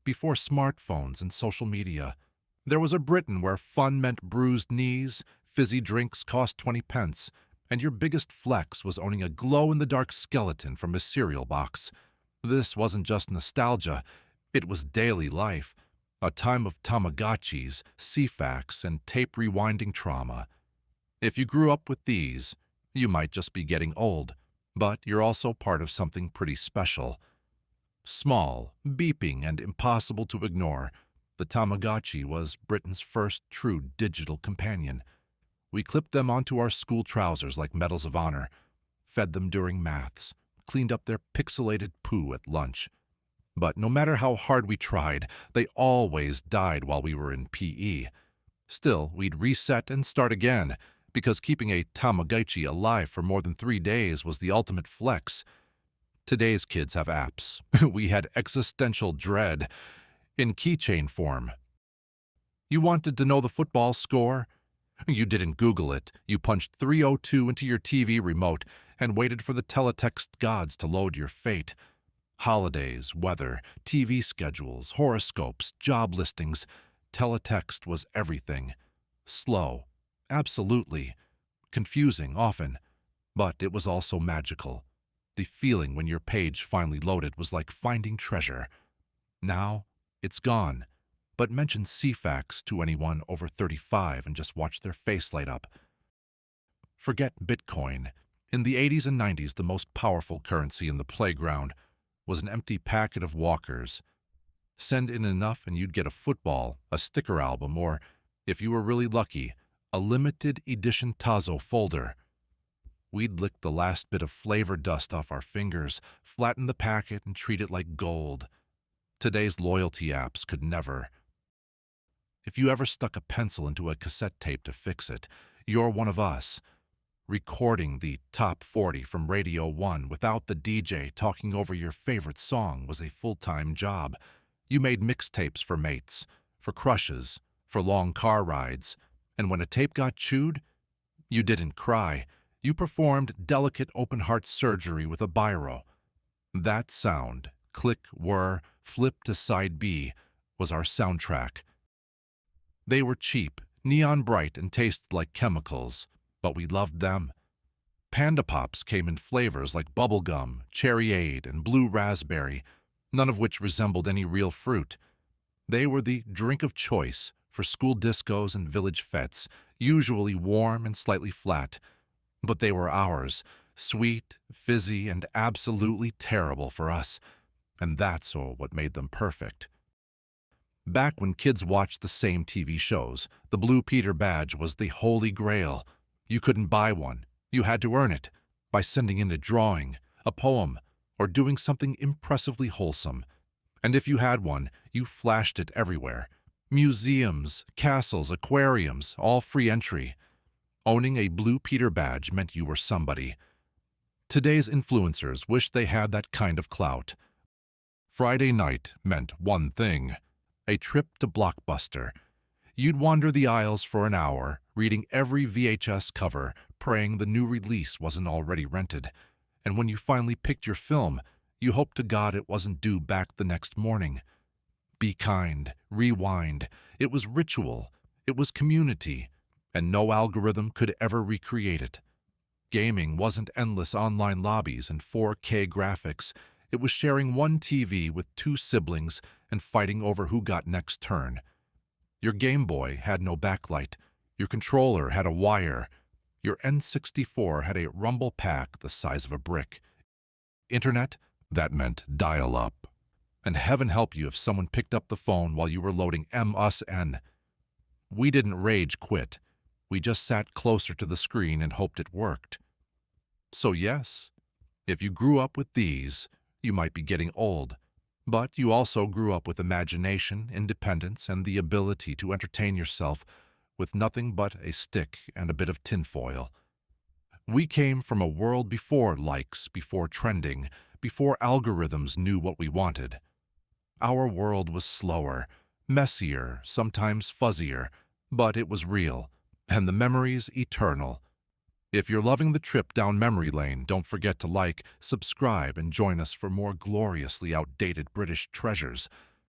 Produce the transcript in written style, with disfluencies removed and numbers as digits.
before smartphones and social media. There was a Britain where fun meant bruised knees, fizzy drinks cost 20 pence, and your biggest flex was owning a glow-in-the-dark skeleton from a cereal box. This wasn't just nostalgia, it was daily life, a time of Tamagotchis, Ceefax, and tape rewinding trauma. If you grew up with these, you might just be getting old, but you're also part of something pretty special. Small, beeping, and impossible to ignore, the Tamagotchi was Britain's first true digital companion. We clipped them onto our school trousers like medals of honor, fed them during maths, cleaned up their pixelated poo at lunch. But no matter how hard we tried, they always died while we were in PE. Still, we'd reset and start again, because keeping a Tamagotchi alive for more than 3 days was the ultimate flex. Today's kids have apps. We had existential dread in keychain form. You wanted to know the football score? You didn't Google it. You punched 302 into your TV remote and waited for the Teletext gods to load your fate. Holidays, weather, TV schedules, horoscopes, job listings. Teletext was everything. Slow, absolutely. Confusing, often. But it was also magical. The feeling when your page finally loaded was like finding treasure. Now, it's gone. But mention Ceefax to anyone over 35 and just watch their face light up. Forget Bitcoin. In the 80s and 90s, the most powerful currency in the playground was an empty packet of walkers. Send in enough and you'd get a football, a sticker album, or, if you were really lucky, a limited edition Tazo folder. We'd lick the last bit of flavor dust off our fingers, flatten the packet, and treat it like gold. Today's loyalty apps could never. If you ever stuck a pencil into a cassette tape to fix it, you're one of us. Recording the top 40 from Radio 1 without the DJ talking over your favorite song was a full-time job. You made mixtapes for mates, for crushes, for long car rides, and when a tape got chewed, you didn't cry. You performed delicate open-heart surgery with a biro. That sound, click, whir, flip to side B, was our soundtrack. They were cheap, neon bright, and tasted like chemicals, but we loved them. Panda Pops came in flavors like bubblegum, cherryade, and blue raspberry, none of which resembled any real fruit. They were the drink of choice for school discos and village fetes, usually warm and slightly flat. But they were ours, sweet, fizzy, and absolutely terrible for us. And that's what made them perfect. Back when kids watched the same TV shows, the Blue Peter badge was the holy grail. You couldn't buy one. You had to earn it by sending in a drawing, a poem, or doing something impressively wholesome. And if you had one, you flashed it everywhere. Museums, castles, aquariums, all free entry. Owning a Blue Peter badge meant you were somebody. Today's influencers wish they had that kind of clout. Friday night meant one thing: a trip to Blockbuster. You'd wander the aisles for an hour, reading every VHS cover, praying the new release wasn't already rented. And when you finally picked your film, you hoped to God it wasn't due back the next morning. Be kind, rewind. It was ritual. It was community. And no algorithm could ever recreate it. Gaming wasn't endless online lobbies and 4K graphics. It was sharing one TV with 2 siblings and fighting over who got next turn. Your Game Boy had no backlight. Your controller had a wire. Your N64 had a Rumble Pak the size of a brick. Internet? That meant dial-up. And heaven help you if someone picked up the phone while you were loading MUSN. We didn't rage quit. We just sat closer to the screen and hoped it worked. So yes, if you grew up with these, you might be getting old. But you also grew up with imagination, independence, and the ability to entertain yourself with nothing but a stick and a bit of tinfoil. We came from a world before likes, before trending, before algorithms knew what we wanted. Our world was slower, messier, sometimes fuzzier, but it was real, and the memories eternal. If you're loving the trip down memory lane, don't forget to like, subscribe, and join us for more gloriously outdated British treasures.